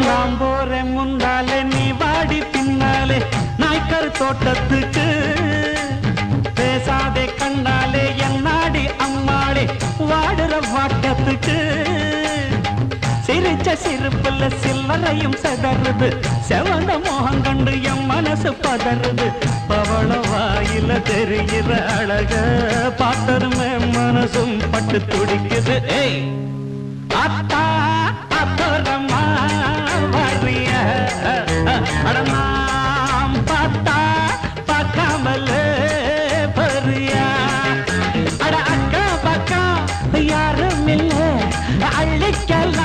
நான் போறேன் முன்னாலே நீ வாடி பின்னாலே நாய்க்கர் தோட்டத்துக்கு பேசாதே கண்ணாலே என்னாடி அம்மாளே வாடுற வாட்டத்துக்கு சிரிச்ச சிரிப்புல சில்லறையும் செதறுது செவந்த மோகம் கண்டு என் மனசு பதறுது பவள வாயில தெரிகிற அழக பார்த்ததுமே மனசும் பட்டு துடிக்குது ஏய் அத்தா அத்தரமா வரிய அடமாம் பார்த்தா பார்க்காமல பரியா அட அக்கா பக்கா யாரும் இல்ல அள்ளிக்கல